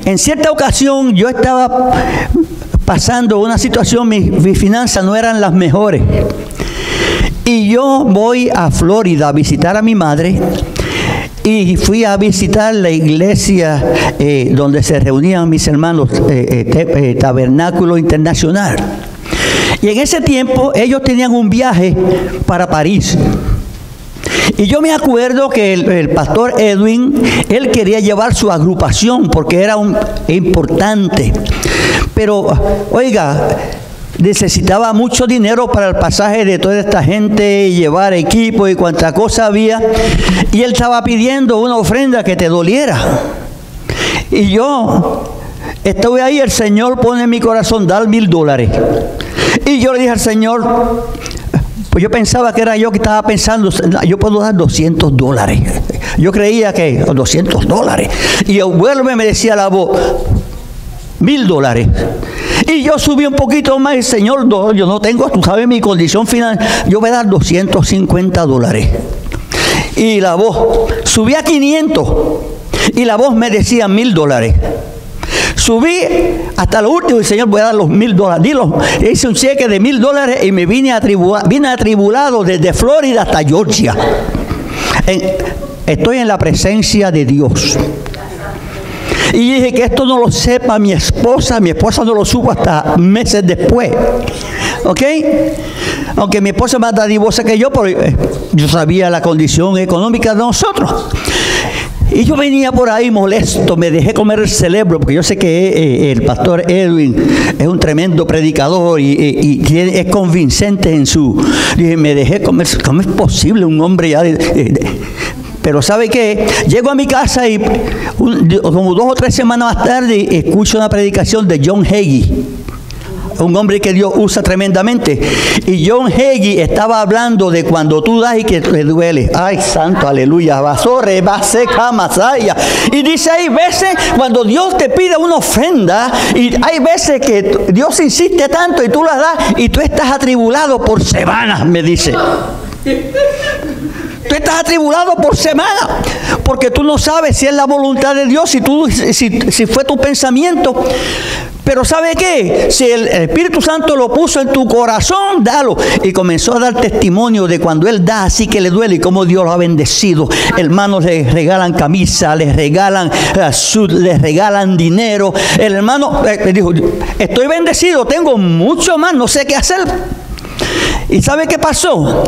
En cierta ocasión yo estaba pasando una situación, mis finanzas no eran las mejores. Y yo voy a Florida a visitar a mi madre. Y fui a visitar la iglesia donde se reunían mis hermanos, Tabernáculo Internacional. Y en ese tiempo ellos tenían un viaje para París. Y yo me acuerdo que el pastor Edwin, él quería llevar su agrupación porque era importante. Pero, oiga, necesitaba mucho dinero para el pasaje de toda esta gente, y llevar equipo y cuánta cosa había. Y él estaba pidiendo una ofrenda que te doliera. Y yo estuve ahí, el Señor pone en mi corazón dar $1000. Y yo le dije al Señor, pues yo pensaba que era yo que estaba pensando, yo puedo dar $200. Yo creía que $200. Y vuelve, me decía la voz, $1000. Y yo subí un poquito más, y Señor, yo no tengo, tú sabes mi condición final, yo voy a dar $250. Y la voz, subí a 500, y la voz me decía $1000. Subí hasta lo último, y Señor, voy a dar los $1000. Dilo, hice un cheque de $1000 y me vine atribulado desde Florida hasta Georgia. Estoy en la presencia de Dios. Y dije que esto no lo sepa mi esposa no lo supo hasta meses después. ¿Ok? Aunque mi esposa es más dadivosa que yo, pero yo sabía la condición económica de nosotros. Y yo venía por ahí molesto, me dejé comer el cerebro, porque yo sé que el pastor Edwin es un tremendo predicador y es convincente en su... Dije, me dejé comer, ¿cómo es posible un hombre ya Pero ¿sabe qué? Llego a mi casa y como 2 o 3 semanas más tarde escucho una predicación de John Hagee, un hombre que Dios usa tremendamente. Y John Hagee estaba hablando de cuando tú das y que te duele. Ay, santo, aleluya. Y dice, hay veces cuando Dios te pide una ofrenda, y hay veces que Dios insiste tanto y tú la das y tú estás atribulado por semanas, me dice. Tú estás atribulado por semana, porque tú no sabes si es la voluntad de Dios, si fue tu pensamiento. Pero ¿sabe qué? Si el Espíritu Santo lo puso en tu corazón, dalo. Y comenzó a dar testimonio de cuando él da así que le duele y cómo Dios lo ha bendecido. Hermanos les regalan camisa, les regalan les regalan dinero. El hermano dijo, estoy bendecido, tengo mucho más, no sé qué hacer. ¿Y sabe qué pasó?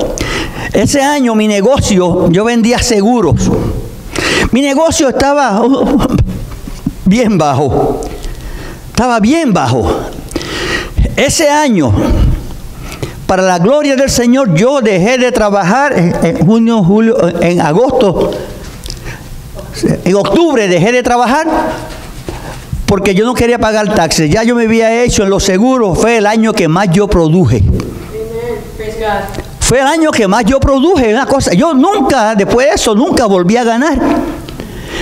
Ese año mi negocio, yo vendía seguros. Mi negocio estaba bien bajo. Estaba bien bajo. Ese año, para la gloria del Señor, yo dejé de trabajar en junio, julio, en agosto. En octubre dejé de trabajar porque yo no quería pagar taxes. Ya yo me había hecho en los seguros. Fue el año que más yo produje. Fue el año que más yo produje una cosa. Yo nunca, después de eso, nunca volví a ganar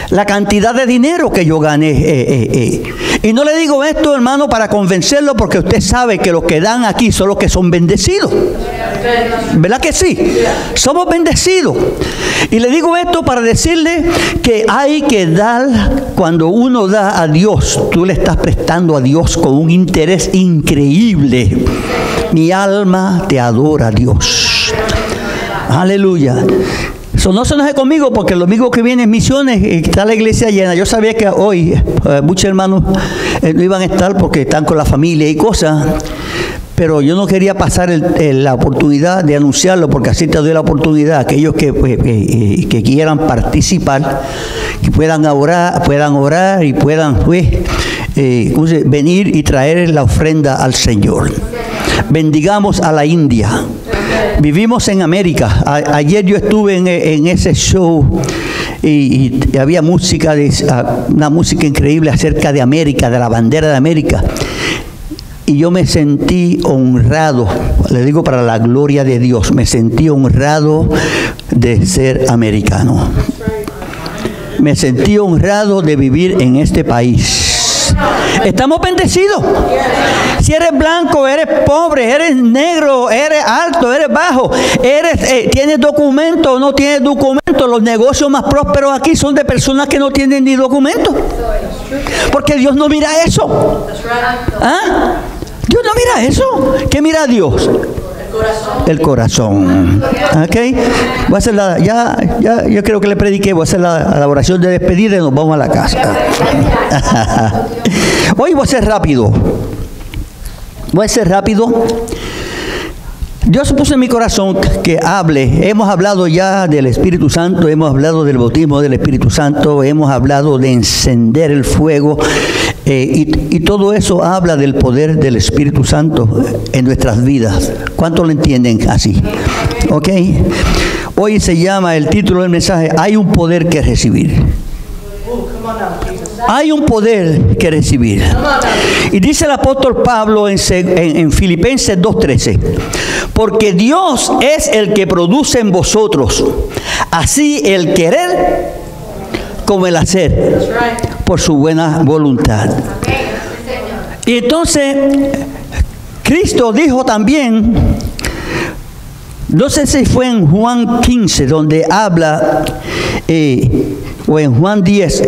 la cantidad de dinero que yo gané. Y no le digo esto, hermano, para convencerlo, porque usted sabe que los que dan aquí son los que son bendecidos. ¿Verdad que sí? Somos bendecidos. Y le digo esto para decirle que hay que dar. Cuando uno da a Dios, tú le estás prestando a Dios con un interés increíble. Mi alma te adora, Dios. Aleluya. No se enoje conmigo, porque el domingo que viene en Misiones está la iglesia llena. Yo sabía que hoy muchos hermanos no iban a estar porque están con la familia y cosas, pero yo no quería pasar la oportunidad de anunciarlo, porque así te doy la oportunidad a aquellos que quieran participar, que puedan orar y puedan venir y traer la ofrenda al Señor. Bendigamos a la India. Vivimos en América. Ayer yo estuve en ese show y había música, una música increíble acerca de América, de la bandera de América. Y yo me sentí honrado, le digo para la gloria de Dios, me sentí honrado de ser americano. Me sentí honrado de vivir en este país. Estamos bendecidos. Si eres blanco, eres pobre, eres negro, eres alto, eres bajo, tienes documento o no tienes documento. Los negocios más prósperos aquí son de personas que no tienen ni documento. Porque Dios no mira eso. ¿Ah? Dios no mira eso. ¿Qué mira Dios? El corazón. ¿Ok? Voy a hacer yo creo que le prediqué. Voy a hacer la oración de despedida y nos vamos a la casa. Hoy voy a ser rápido. Dios puso en mi corazón que hable. Hemos hablado ya del Espíritu Santo, hemos hablado del bautismo del Espíritu Santo, hemos hablado de encender el fuego, y todo eso habla del poder del Espíritu Santo en nuestras vidas. ¿Cuántos lo entienden así? ¿Ok? Hoy se llama, el título del mensaje, hay un poder que recibir. Hay un poder que recibir. Y dice el apóstol Pablo en Filipenses 2:13, porque Dios es el que produce en vosotros así el querer como el hacer por su buena voluntad. Y entonces Cristo dijo también, no sé si fue en Juan 15 donde habla, o en Juan 10,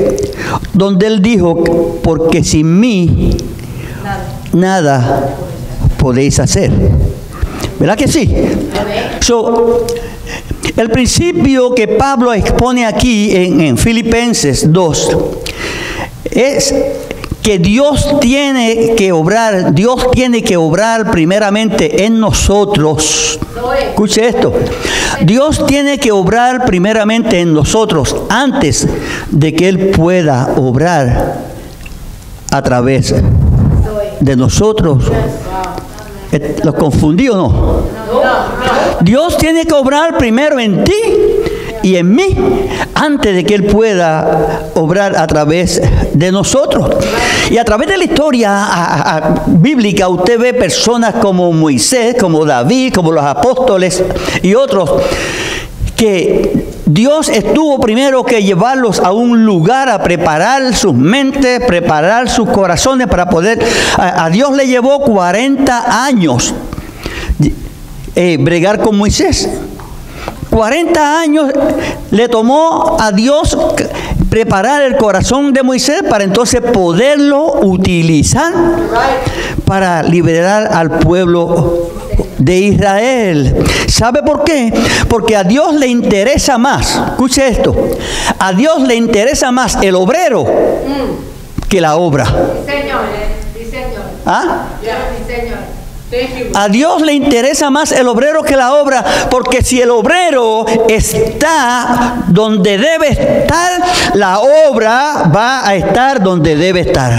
donde Él dijo, porque sin mí nada podéis hacer. ¿Verdad que sí? El principio que Pablo expone aquí en Filipenses 2 es que Dios tiene que obrar primeramente en nosotros. Escuche esto. Dios tiene que obrar primeramente en nosotros antes de que Él pueda obrar a través de nosotros. ¿Los confundí o no? Dios tiene que obrar primero en ti y en mí antes de que Él pueda obrar a través de nosotros. Y a través de la historia bíblica usted ve personas como Moisés, como David, como los apóstoles y otros, que Dios estuvo primero que llevarlos a un lugar a preparar sus mentes, preparar sus corazones para poder. A Dios le llevó 40 años bregar con Moisés. 40 años le tomó a Dios preparar el corazón de Moisés para entonces poderlo utilizar para liberar al pueblo de Israel. ¿Sabe por qué? Porque a Dios le interesa más, escuche esto, a Dios le interesa más el obrero que la obra. ¿Ah? A Dios le interesa más el obrero que la obra, porque si el obrero está donde debe estar, la obra va a estar donde debe estar.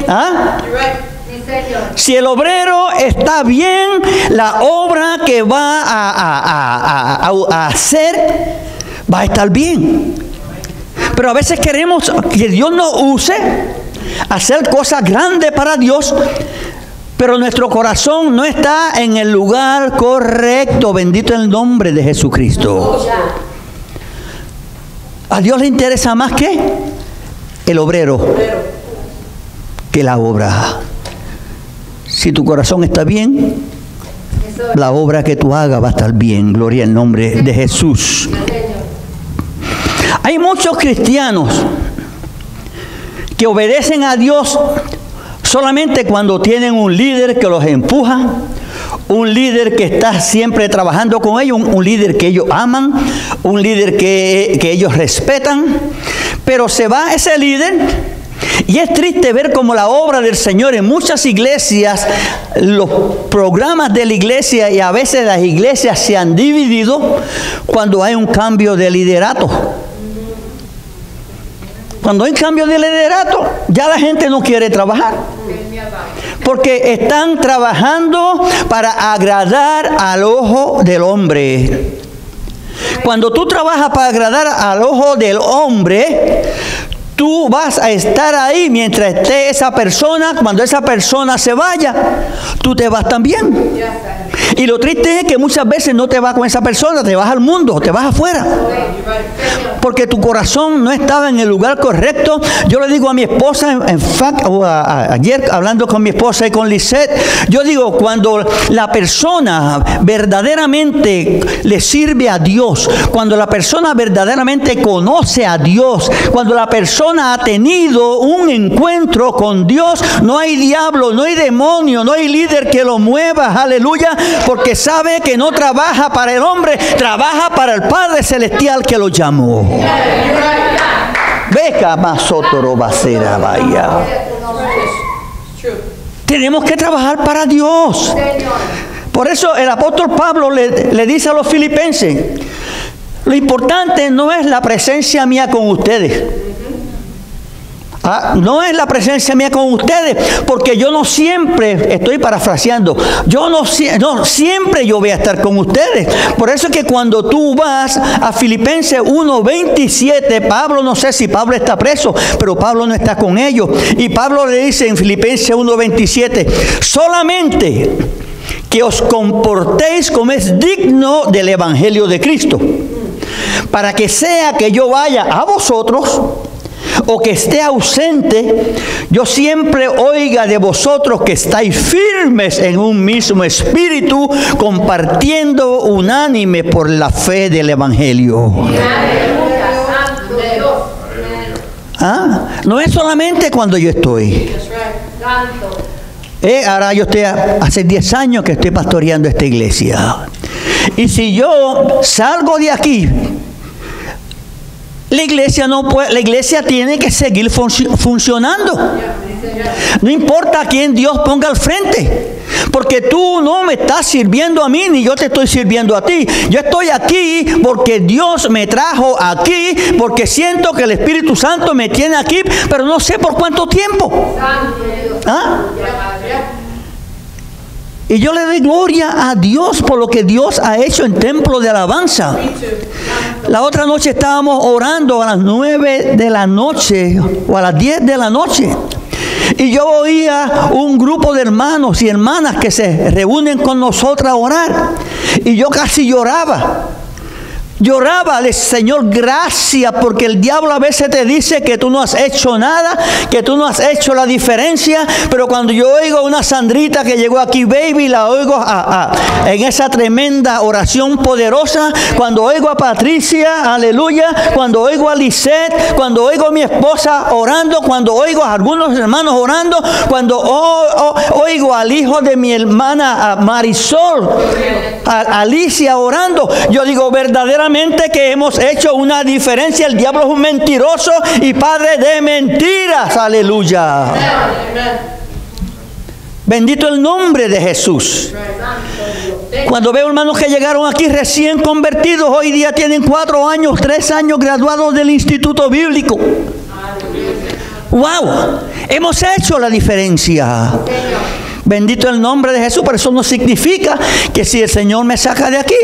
¿Ah? Si el obrero está bien, la obra que va a hacer va a estar bien. Pero a veces queremos que Dios nos use, hacer cosas grandes para Dios, pero nuestro corazón no está en el lugar correcto. Bendito el nombre de Jesucristo. A Dios le interesa más que el obrero que la obra. Si tu corazón está bien, la obra que tú hagas va a estar bien. Gloria al nombre de Jesús. Hay muchos cristianos que obedecen a Dios solamente cuando tienen un líder que los empuja, un líder que está siempre trabajando con ellos, un líder que ellos aman, un líder que ellos respetan, pero se va ese líder. Y es triste ver cómo la obra del Señor en muchas iglesias, los programas de la iglesia y a veces las iglesias se han dividido cuando hay un cambio de liderato. Cuando hay cambio de liderato, ya la gente no quiere trabajar. Porque están trabajando para agradar al ojo del hombre. Cuando tú trabajas para agradar al ojo del hombre, tú vas a estar ahí mientras esté esa persona. Cuando esa persona se vaya, tú te vas también. Y lo triste es que muchas veces no te vas con esa persona, te vas al mundo, te vas afuera. Porque tu corazón no estaba en el lugar correcto. Yo le digo a mi esposa, ayer hablando con mi esposa y con Lisette, yo digo, cuando la persona verdaderamente le sirve a Dios, cuando la persona verdaderamente conoce a Dios, cuando la persona ha tenido un encuentro con Dios, no hay diablo, no hay demonio, no hay líder que lo mueva, aleluya, porque sabe que no trabaja para el hombre, trabaja para el Padre Celestial que lo llamó. Beca masotoro basera vaya. Tenemos que trabajar para Dios. Por eso el apóstol Pablo le dice a los filipenses, lo importante no es la presencia mía con ustedes. No es la presencia mía con ustedes, porque yo no siempre, estoy parafraseando, no siempre yo voy a estar con ustedes. Por eso es que cuando tú vas a Filipenses 1:27, Pablo, no sé si Pablo está preso, pero Pablo no está con ellos. Y Pablo le dice en Filipenses 1:27, solamente que os comportéis como es digno del Evangelio de Cristo, para que sea que yo vaya a vosotros o que esté ausente, yo siempre oiga de vosotros que estáis firmes en un mismo espíritu, compartiendo unánime por la fe del Evangelio. No es solamente cuando yo estoy. Ahora yo estoy hace 10 años que estoy pastoreando esta iglesia. Y si yo salgo de aquí, la iglesia tiene que seguir funcionando. No importa a quién Dios ponga al frente, porque tú no me estás sirviendo a mí, ni yo te estoy sirviendo a ti. Yo estoy aquí porque Dios me trajo aquí, porque siento que el Espíritu Santo me tiene aquí, pero no sé por cuánto tiempo. Y yo le doy gloria a Dios por lo que Dios ha hecho en Templo de Alabanza. La otra noche estábamos orando a las 9 de la noche o a las 10 de la noche. Y yo oía un grupo de hermanos y hermanas que se reúnen con nosotros a orar. Y yo casi lloraba. Lloraba, Señor, gracias, porque el diablo a veces te dice que tú no has hecho nada, que tú no has hecho la diferencia, pero cuando yo oigo a una Sandrita que llegó aquí, baby, la oigo en esa tremenda oración poderosa, cuando oigo a Patricia, aleluya, cuando oigo a Lisette, cuando oigo a mi esposa orando, cuando oigo a algunos hermanos orando, cuando oigo al hijo de mi hermana Marisol, a Alicia orando, yo digo verdaderamente que hemos hecho una diferencia. El diablo es un mentiroso y padre de mentiras, aleluya. Bendito el nombre de Jesús. Cuando veo hermanos que llegaron aquí recién convertidos, hoy día tienen 4 años, 3 años graduados del Instituto Bíblico. ¡Wow! Hemos hecho la diferencia. Bendito el nombre de Jesús, pero eso no significa que si el Señor me saca de aquí,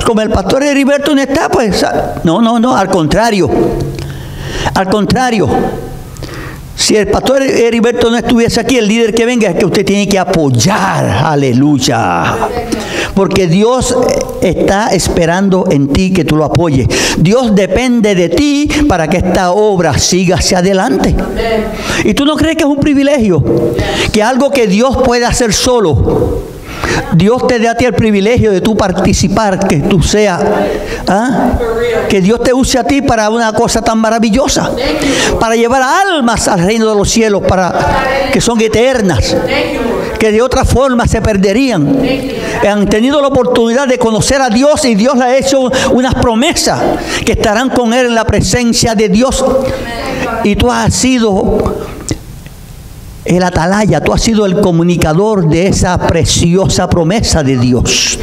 como el pastor Heriberto no está, pues no, al contrario. Al contrario. Si el pastor Heriberto no estuviese aquí, el líder que venga es que usted tiene que apoyar, aleluya. Porque Dios está esperando en ti que tú lo apoyes. Dios depende de ti para que esta obra siga hacia adelante. ¿Y tú no crees que es un privilegio? Que algo que Dios puede hacer solo, Dios te dé a ti el privilegio de tú participar, que tú seas, que Dios te use a ti para una cosa tan maravillosa, para llevar almas al reino de los cielos, que son eternas, que de otra forma se perderían. Han tenido la oportunidad de conocer a Dios y Dios le ha hecho unas promesas que estarán con Él en la presencia de Dios. Y tú has sido el atalaya, tú has sido el comunicador de esa preciosa promesa de Dios.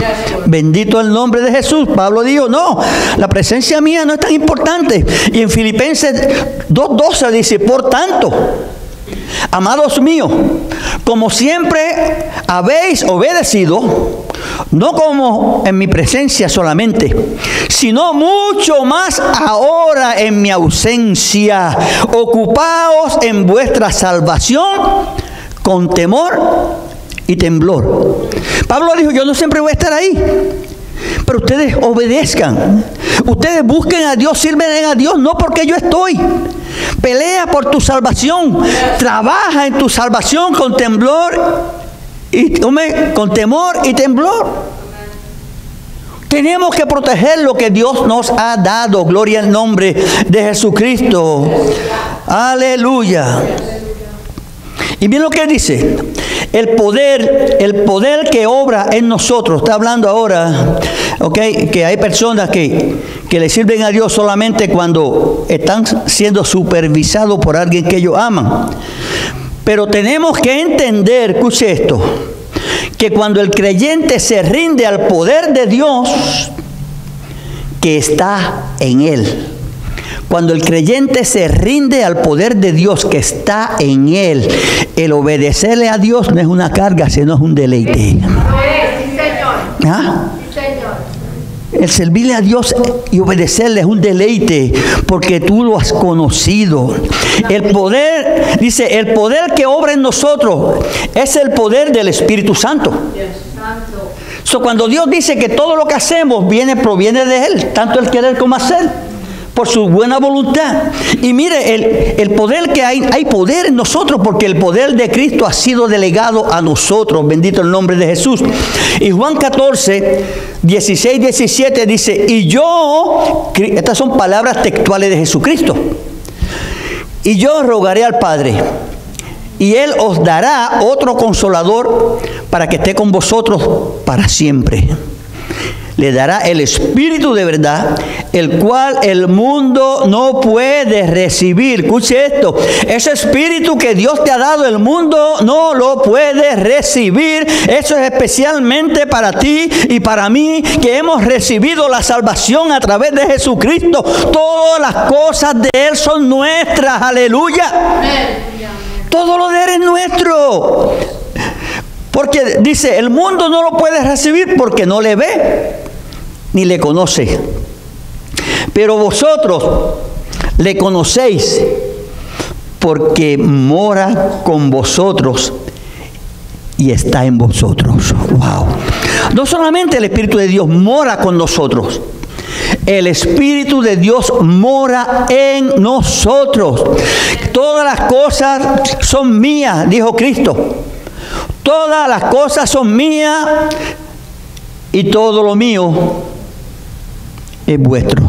Bendito el nombre de Jesús. Pablo dijo, no, la presencia mía no es tan importante. Y en Filipenses 2:12 dice, por tanto, amados míos, como siempre habéis obedecido, no como en mi presencia solamente, sino mucho más ahora en mi ausencia, ocupaos en vuestra salvación con temor y temblor. Pablo dijo, yo no siempre voy a estar ahí, pero ustedes obedezcan. Ustedes busquen a Dios, sirven a Dios, no porque yo estoy. Pelea por tu salvación. Trabaja en tu salvación con temblor con temor y temblor. Tenemos que proteger lo que Dios nos ha dado. Gloria al nombre de Jesucristo. Aleluya. Y miren lo que dice. El poder que obra en nosotros. Está hablando ahora, que hay personas que le sirven a Dios solamente cuando están siendo supervisados por alguien que ellos aman. Pero tenemos que entender, escuche esto, que cuando el creyente se rinde al poder de Dios que está en él, cuando el creyente se rinde al poder de Dios que está en él, el obedecerle a Dios no es una carga, sino es un deleite. Sí, Señor. ¿Ah? Sí, Señor. El servirle a Dios y obedecerle es un deleite porque tú lo has conocido. El poder, dice, el poder que obra en nosotros es el poder del Espíritu Santo. Cuando Dios dice que todo lo que hacemos proviene de Él, tanto el querer como hacer, por su buena voluntad. Y mire, el poder que hay poder en nosotros porque el poder de Cristo ha sido delegado a nosotros. Bendito el nombre de Jesús. Y Juan 14, 16, 17 dice, y yo, estas son palabras textuales de Jesucristo, y yo rogaré al Padre, y Él os dará otro consolador para que esté con vosotros para siempre. Le dará el Espíritu de verdad, el cual el mundo no puede recibir. Escuche esto. Ese Espíritu que Dios te ha dado, el mundo no lo puede recibir. Eso es especialmente para ti y para mí, que hemos recibido la salvación a través de Jesucristo. Todas las cosas de Él son nuestras. Aleluya. Todo lo de Él es nuestro. Porque dice, el mundo no lo puede recibir porque no le ve ni le conoce. Pero vosotros le conocéis porque mora con vosotros y está en vosotros. Wow. No solamente el Espíritu de Dios mora con nosotros, el Espíritu de Dios mora en nosotros. Todas las cosas son mías, dijo Cristo. Todas las cosas son mías y todo lo mío es vuestro.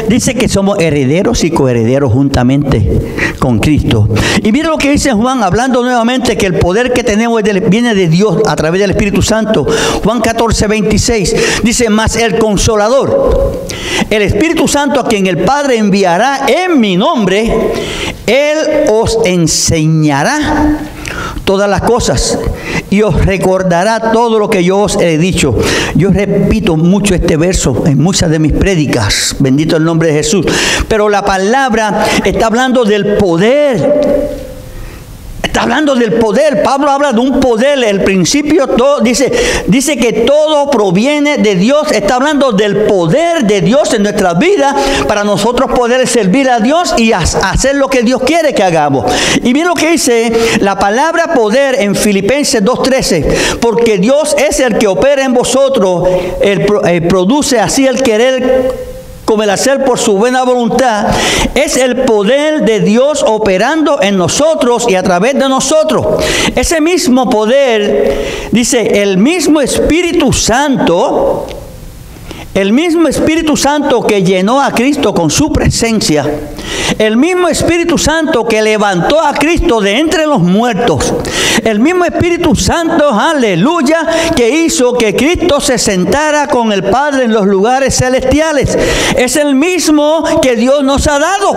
Dice que somos herederos y coherederos juntamente con Cristo. Y mira lo que dice Juan, hablando nuevamente que el poder que tenemos viene de Dios a través del Espíritu Santo. Juan 14, 26 dice, mas el Consolador, el Espíritu Santo, a quien el Padre enviará en mi nombre, Él os enseñará todas las cosas y os recordará todo lo que yo os he dicho. Yo repito mucho este verso en muchas de mis prédicas, bendito el nombre de Jesús, pero la palabra está hablando del poder. Está hablando del poder. Pablo habla de un poder. El principio todo, dice que todo proviene de Dios. Está hablando del poder de Dios en nuestras vidas para nosotros poder servir a Dios y hacer lo que Dios quiere que hagamos. Y miren lo que dice la palabra poder en Filipenses 2:13. Porque Dios es el que opera en vosotros, produce así el querer como el hacer por su buena voluntad. Es el poder de Dios operando en nosotros y a través de nosotros. Ese mismo poder, dice, el mismo Espíritu Santo que llenó a Cristo con su presencia, el mismo Espíritu Santo que levantó a Cristo de entre los muertos, el mismo Espíritu Santo, aleluya, que hizo que Cristo se sentara con el Padre en los lugares celestiales, es el mismo que Dios nos ha dado.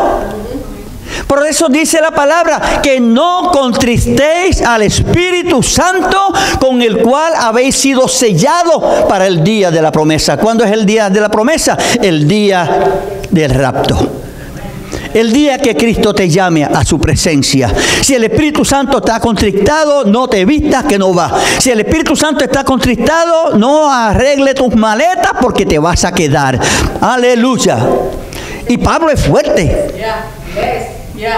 Por eso dice la palabra, que no contristéis al Espíritu Santo, con el cual habéis sido sellados para el día de la promesa. ¿Cuándo es el día de la promesa? El día del rapto. El día que Cristo te llame a su presencia. Si el Espíritu Santo está contristado, no te vistas que no va. Si el Espíritu Santo está contristado, no arregle tus maletas porque te vas a quedar. Aleluya. Y Pablo es fuerte.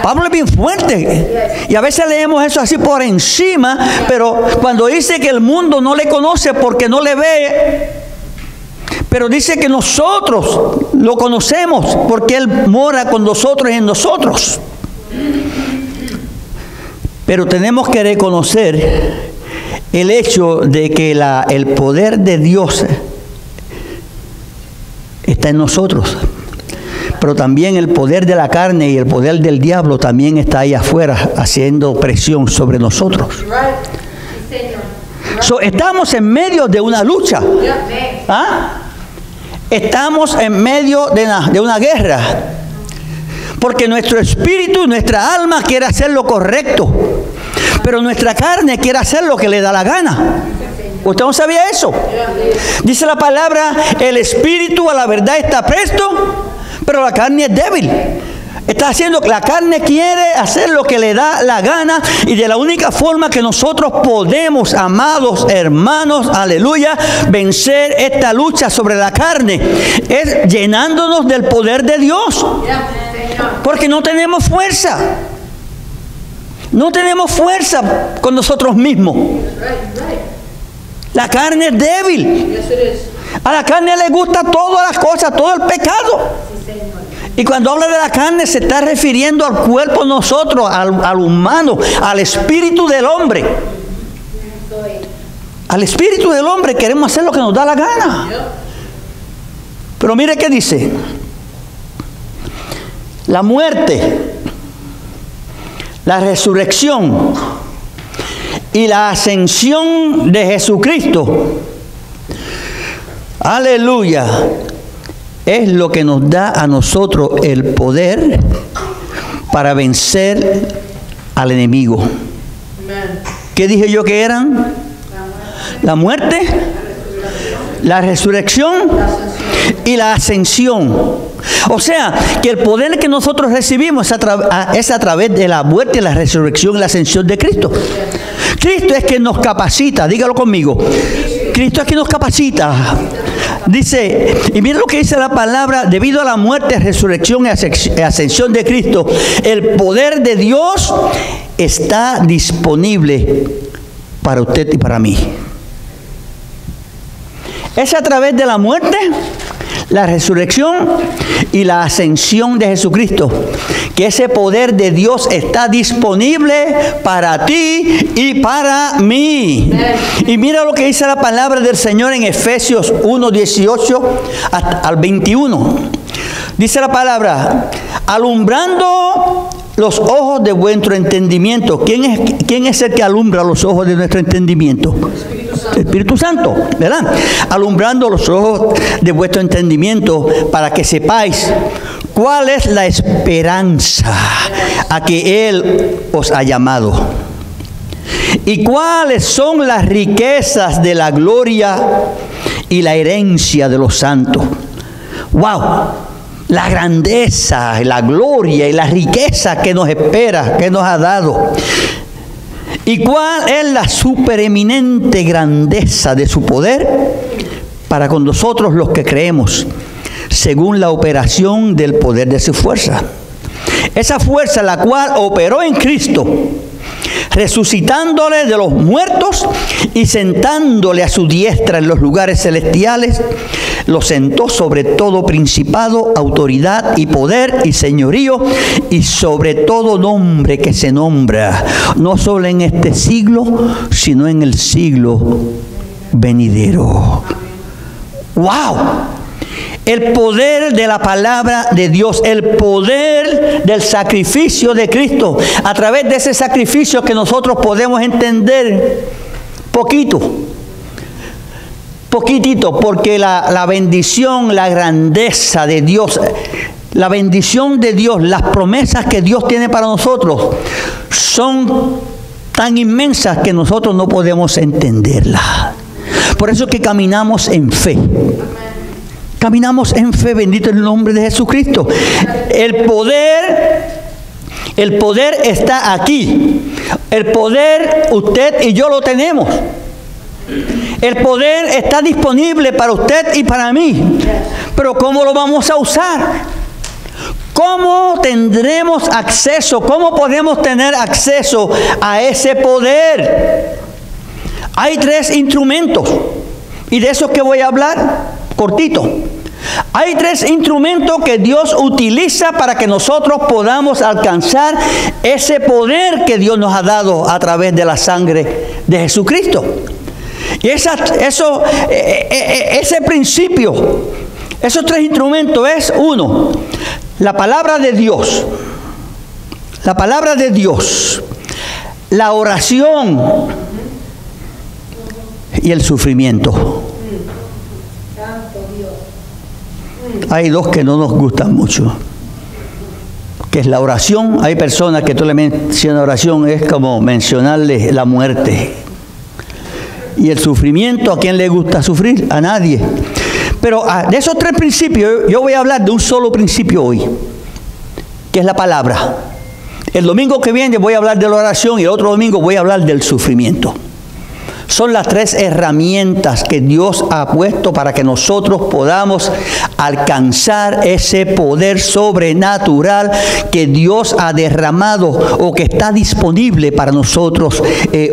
Pablo es bien fuerte. Y a veces leemos eso así por encima, pero cuando dice que el mundo no le conoce porque no le ve, pero dice que nosotros lo conocemos porque Él mora con nosotros y en nosotros. Pero tenemos que reconocer el hecho de que el poder de Dios está en nosotros. Pero también el poder de la carne y el poder del diablo también está ahí afuera haciendo presión sobre nosotros. Estamos en medio de una lucha. ¿Ah? Estamos en medio de una guerra. Porque nuestro espíritu, nuestra alma quiere hacer lo correcto. Pero nuestra carne quiere hacer lo que le da la gana. ¿Usted no sabía eso? Dice la palabra, el espíritu a la verdad está presto, pero la carne es débil. Está haciendo que la carne quiere hacer lo que le da la gana, y de la única forma que nosotros podemos, amados hermanos, aleluya, vencer esta lucha sobre la carne es llenándonos del poder de Dios. Porque no tenemos fuerza. No tenemos fuerza con nosotros mismos. La carne es débil. A la carne le gusta todas las cosas, todo el pecado. Y cuando habla de la carne se está refiriendo al cuerpo de nosotros, al humano, al espíritu del hombre. Al espíritu del hombre queremos hacer lo que nos da la gana. Pero mire qué dice. La muerte, la resurrección y la ascensión de Jesucristo, aleluya, es lo que nos da a nosotros el poder para vencer al enemigo. ¿Qué dije yo que eran? La muerte, la resurrección y la ascensión. O sea, que el poder que nosotros recibimos es a través de la muerte, la resurrección y la ascensión de Cristo. Cristo es quien nos capacita, dígalo conmigo. Cristo es quien nos capacita. Dice, y mira lo que dice la palabra, debido a la muerte, resurrección y ascensión de Cristo, el poder de Dios está disponible para usted y para mí. Es a través de la muerte, la resurrección y la ascensión de Jesucristo que ese poder de Dios está disponible para ti y para mí. Y mira lo que dice la palabra del Señor en Efesios 1:18 al 21. Dice la palabra, alumbrando los ojos de vuestro entendimiento. ¿Quién es el que alumbra los ojos de nuestro entendimiento? El Espíritu Santo, ¿verdad? Alumbrando los ojos de vuestro entendimiento para que sepáis cuál es la esperanza a que Él os ha llamado y cuáles son las riquezas de la gloria y la herencia de los santos. ¡Wow! La grandeza, la gloria y la riqueza que nos espera, que nos ha dado. ¿Y cuál es la supereminente grandeza de su poder para con nosotros los que creemos, según la operación del poder de su fuerza? Esa fuerza la cual operó en Cristo, resucitándole de los muertos y sentándole a su diestra en los lugares celestiales, lo sentó sobre todo principado, autoridad y poder y señorío, y sobre todo nombre que se nombra, no solo en este siglo, sino en el siglo venidero. ¡Wow! El poder de la palabra de Dios, el poder del sacrificio de Cristo. A través de ese sacrificio que nosotros podemos entender poquitito, porque la bendición, la grandeza de Dios, la bendición de Dios, las promesas que Dios tiene para nosotros son tan inmensas que nosotros no podemos entenderlas. Por eso es que caminamos en fe. Caminamos en fe, bendito el nombre de Jesucristo. El poder está aquí. El poder usted y yo lo tenemos. El poder está disponible para usted y para mí. Pero ¿cómo lo vamos a usar? ¿Cómo tendremos acceso? ¿Cómo podemos tener acceso a ese poder? Hay 3 instrumentos, y de esos que voy a hablar, cortito. Hay 3 instrumentos que Dios utiliza para que nosotros podamos alcanzar ese poder que Dios nos ha dado a través de la sangre de Jesucristo. Y ese principio, esos 3 instrumentos es: 1, la palabra de Dios. La palabra de Dios. La oración. Y el sufrimiento. Hay 2 que no nos gustan mucho, que es la oración. Hay personas que tú le mencionas oración, es como mencionarle la muerte. Y el sufrimiento, ¿a quién le gusta sufrir? A nadie. Pero de esos 3 principios, yo voy a hablar de un solo principio hoy, que es la palabra. El domingo que viene voy a hablar de la oración y el otro domingo voy a hablar del sufrimiento. Son las 3 herramientas que Dios ha puesto para que nosotros podamos alcanzar ese poder sobrenatural que Dios ha derramado o que está disponible para nosotros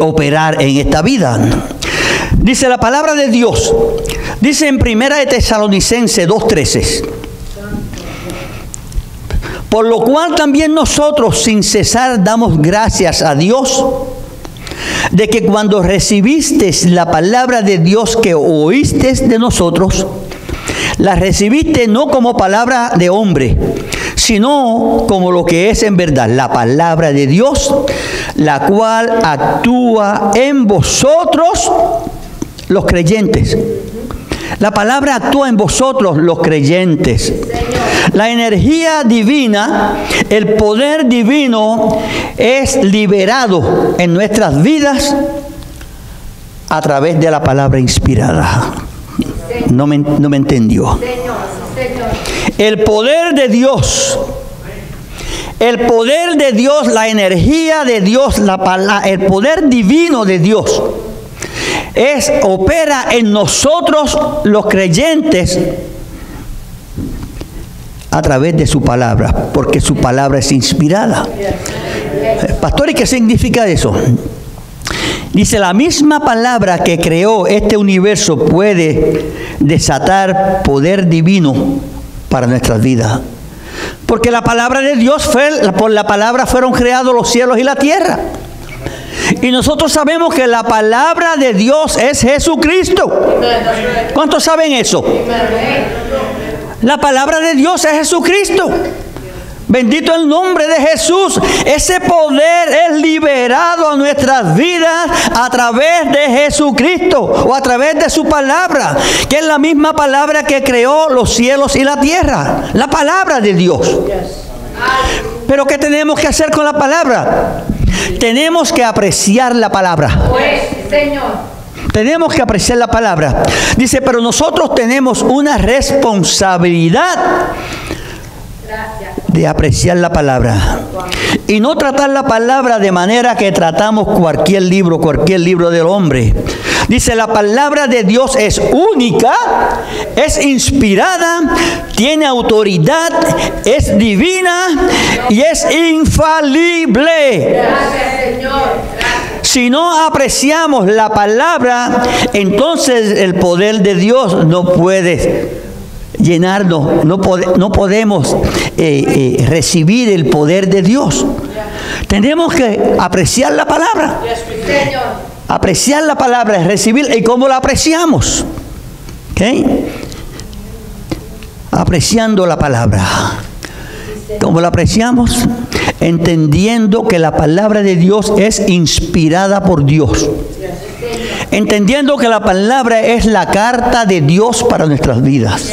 operar en esta vida. Dice la palabra de Dios, dice en 1 Tesalonicenses 2:13. Por lo cual también nosotros sin cesar damos gracias a Dios de que cuando recibisteis la palabra de Dios que oísteis de nosotros, la recibiste no como palabra de hombre, sino como lo que es en verdad, la palabra de Dios, la cual actúa en vosotros los creyentes. La palabra actúa en vosotros los creyentes. La energía divina, el poder divino es liberado en nuestras vidas a través de la palabra inspirada. No me entendió. El poder de Dios, la energía de Dios, el poder divino de Dios opera en nosotros los creyentes a través de su palabra, porque su palabra es inspirada. Pastor, ¿y qué significa eso? Dice, la misma palabra que creó este universo puede desatar poder divino para nuestras vidas. Porque la palabra de Dios por la palabra fueron creados los cielos y la tierra. Y nosotros sabemos que la palabra de Dios es Jesucristo. ¿Cuántos saben eso? La palabra de Dios es Jesucristo. Bendito el nombre de Jesús. Ese poder es liberado a nuestras vidas a través de Jesucristo o a través de su palabra, que es la misma palabra que creó los cielos y la tierra. La palabra de Dios. Pero ¿qué tenemos que hacer con la palabra? Tenemos que apreciar la palabra. Pues, Señor. Tenemos que apreciar la palabra. Dice, pero nosotros tenemos una responsabilidad de apreciar la palabra. Y no tratar la palabra de manera que tratamos cualquier libro del hombre. Dice, la palabra de Dios es única, es inspirada, tiene autoridad, es divina y es infalible. Gracias, Señor. Gracias. Si no apreciamos la palabra, entonces el poder de Dios no puede llenarnos, no podemos recibir el poder de Dios. Tenemos que apreciar la palabra. Señor. Apreciar la palabra es recibir. ¿Y cómo la apreciamos? ¿Okay? Apreciando la palabra. ¿Cómo la apreciamos? Entendiendo que la palabra de Dios es inspirada por Dios. Entendiendo que la palabra es la carta de Dios para nuestras vidas.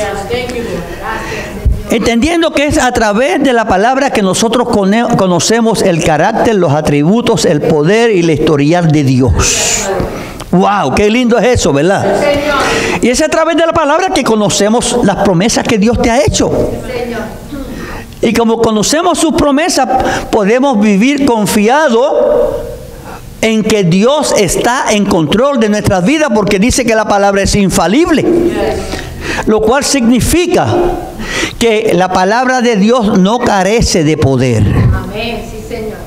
Entendiendo que es a través de la palabra que nosotros conocemos el carácter, los atributos, el poder y la historial de Dios. ¡Wow! ¡Qué lindo es eso!, ¿verdad? Y es a través de la palabra que conocemos las promesas que Dios te ha hecho. Y como conocemos sus promesas, podemos vivir confiados en que Dios está en control de nuestras vidas, porque dice que la palabra es infalible. Lo cual significa que la palabra de Dios no carece de poder. Amén, sí, Señor.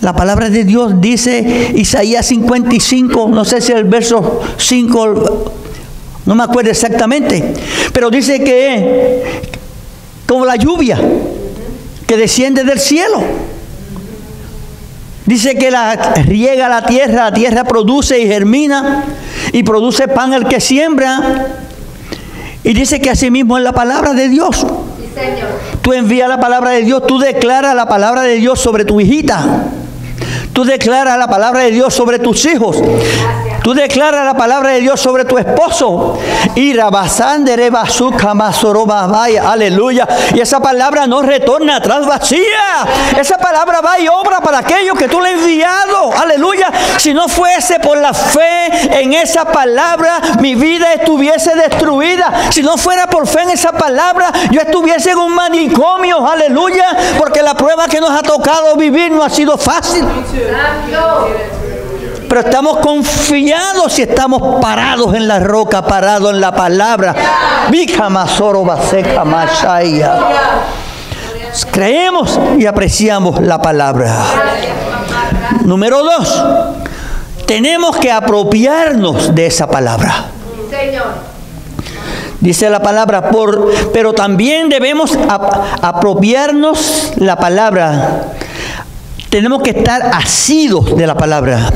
La palabra de Dios dice, Isaías 55, no sé si el verso 5, no me acuerdo exactamente, pero dice que como la lluvia que desciende del cielo. Dice que riega la tierra produce y germina, y produce pan el que siembra. Y dice que así mismo es la palabra de Dios. Sí, Señor. Tú envías la palabra de Dios, tú declaras la palabra de Dios sobre tu hijita. Tú declaras la palabra de Dios sobre tus hijos. Tú declaras la palabra de Dios sobre tu esposo. Aleluya. Y esa palabra no retorna atrás vacía. Esa palabra va y obra para aquellos que tú le has enviado. Aleluya. Si no fuese por la fe en esa palabra, mi vida estuviese destruida. Si no fuera por fe en esa palabra, yo estuviese en un manicomio. Aleluya. Porque la prueba que nos ha tocado vivir no ha sido fácil. Pero estamos confiados y estamos parados en la roca, parados en la palabra. Creemos y apreciamos la palabra. Número 2, tenemos que apropiarnos de esa palabra. Dice la palabra, pero también debemos apropiarnos la palabra. Tenemos que estar asidos de la palabra.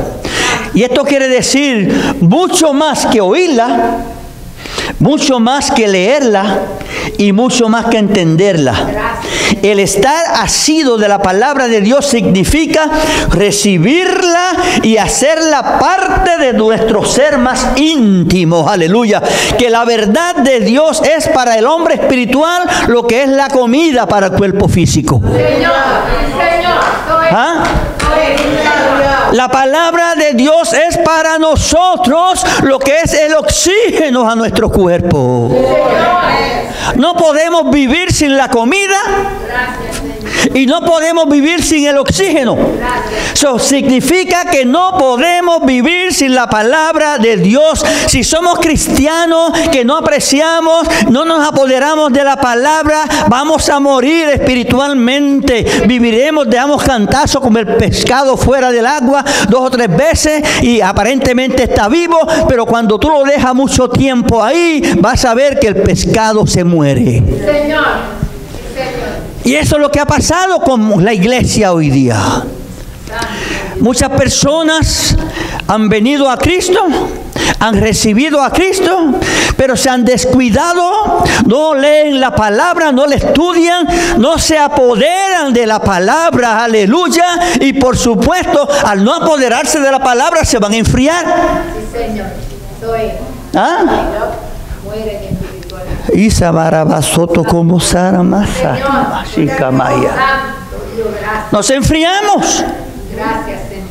Y esto quiere decir mucho más que oírla, mucho más que leerla y mucho más que entenderla. El estar asido de la palabra de Dios significa recibirla y hacerla parte de nuestro ser más íntimo. Aleluya. Que la verdad de Dios es para el hombre espiritual lo que es la comida para el cuerpo físico. ¿Ah? La palabra de Dios es para nosotros lo que es el oxígeno a nuestro cuerpo. No podemos vivir sin la comida y no podemos vivir sin el oxígeno. Eso significa que no podemos vivir sin la palabra de Dios. Si somos cristianos que no apreciamos, no nos apoderamos de la palabra, vamos a morir espiritualmente. Viviremos, damos cantazo como el pescado fuera del agua 2 o 3 veces y aparentemente está vivo, pero cuando tú lo dejas mucho tiempo ahí, vas a ver que el pescado se muere. Señor. Y eso es lo que ha pasado con la iglesia hoy día. Muchas personas han venido a Cristo, han recibido a Cristo, pero se han descuidado, no leen la palabra, no la estudian, no se apoderan de la palabra, aleluya, y por supuesto, al no apoderarse de la palabra, se van a enfriar. Sí, Señor. ¿Ah? Isa barabasoto como Sara Masa. Nos enfriamos. Gracias, Señor.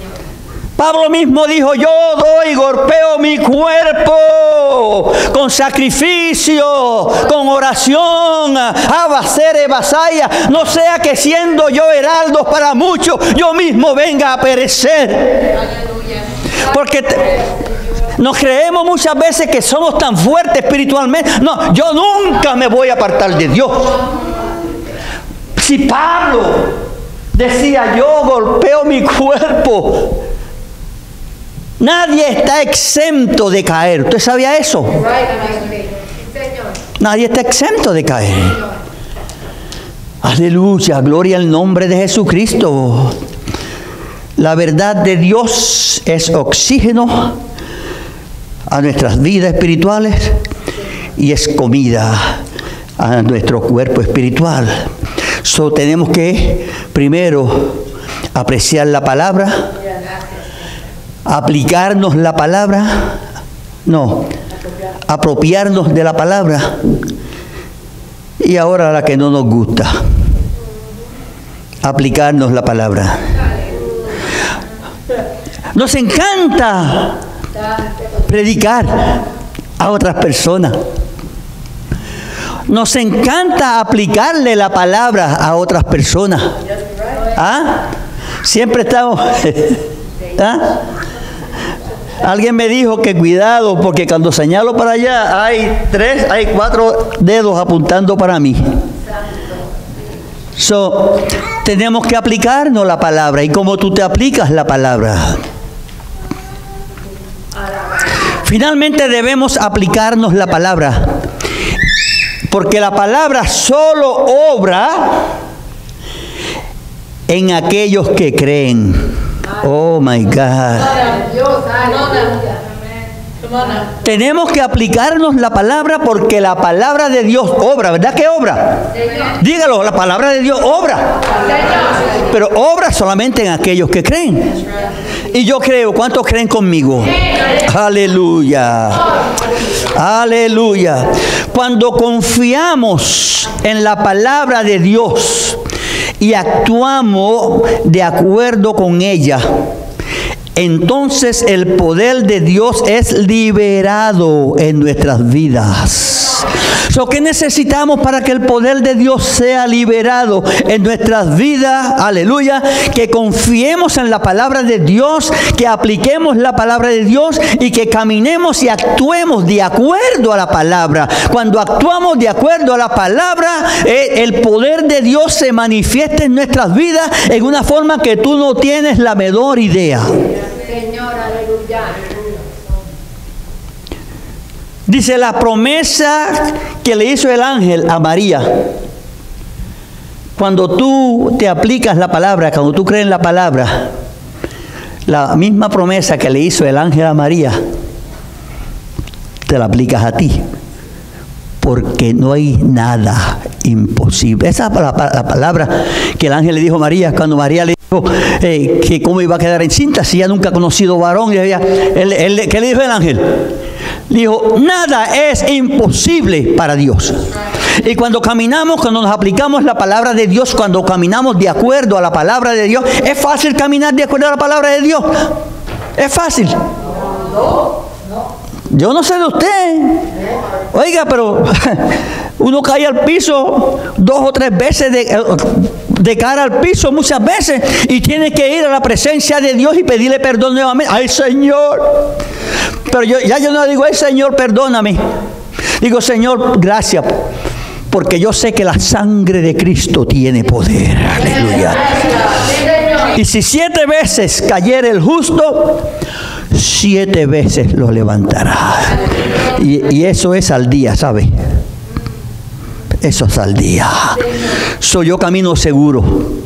Pablo mismo dijo, yo doy y golpeo mi cuerpo con sacrificio, con oración, abacere basaya, no sea que siendo yo heraldo para muchos, yo mismo venga a perecer. Porque nos creemos muchas veces que somos tan fuertes espiritualmente. No, yo nunca me voy a apartar de Dios. Si Pablo decía, yo golpeo mi cuerpo, nadie está exento de caer. ¿Usted sabía eso? Nadie está exento de caer. Aleluya, gloria al nombre de Jesucristo. La verdad de Dios es oxígeno a nuestras vidas espirituales y es comida a nuestro cuerpo espiritual. Tenemos que primero apreciar la palabra, aplicarnos la palabra, apropiarnos de la palabra, y ahora la que no nos gusta, aplicarnos la palabra. Nos encanta predicar a otras personas. Nos encanta aplicarle la palabra a otras personas. ¿Ah? Siempre estamos... ¿Ah? Alguien me dijo que cuidado, porque cuando señalo para allá hay 4 dedos apuntando para mí. Tenemos que aplicarnos la palabra. ¿Y cómo tú te aplicas la palabra? Finalmente debemos aplicarnos la palabra, porque la palabra solo obra en aquellos que creen. Oh my God. Tenemos que aplicarnos la palabra porque la palabra de Dios obra, ¿verdad que obra? Dígalo, la palabra de Dios obra. Pero obra solamente en aquellos que creen. Y yo creo, ¿cuántos creen conmigo? Aleluya. Aleluya. Cuando confiamos en la palabra de Dios y actuamos de acuerdo con ella, entonces el poder de Dios es liberado en nuestras vidas. ¿Qué necesitamos para que el poder de Dios sea liberado en nuestras vidas? Aleluya. Que confiemos en la palabra de Dios, que apliquemos la palabra de Dios y que caminemos y actuemos de acuerdo a la palabra. Cuando actuamos de acuerdo a la palabra, el poder de Dios se manifiesta en nuestras vidas en una forma que tú no tienes la menor idea. Señor, aleluya. Dice la promesa que le hizo el ángel a María. Cuando tú te aplicas la palabra, cuando tú crees en la palabra, la misma promesa que le hizo el ángel a María, te la aplicas a ti. Porque no hay nada imposible. Esa es la palabra que el ángel le dijo a María, cuando María le dijo que cómo iba a quedar encinta si ella nunca ha conocido varón. ¿Qué le dijo el ángel? Le dijo, nada es imposible para Dios. Y cuando caminamos, cuando nos aplicamos la palabra de Dios, cuando caminamos de acuerdo a la palabra de Dios, ¿es fácil caminar de acuerdo a la palabra de Dios? ¿Es fácil? Yo no sé de usted. Oiga, pero uno cae al piso 2 o 3 veces de cara al piso muchas veces y tiene que ir a la presencia de Dios y pedirle perdón nuevamente. ¡Ay, Señor! Pero yo no digo, ¡ay, Señor, perdóname! Digo, Señor, gracias, porque yo sé que la sangre de Cristo tiene poder. Aleluya. Y si 7 veces cayera el justo, 7 veces lo levantará. Y eso es al día, ¿sabe? Eso es al día. Yo camino seguro.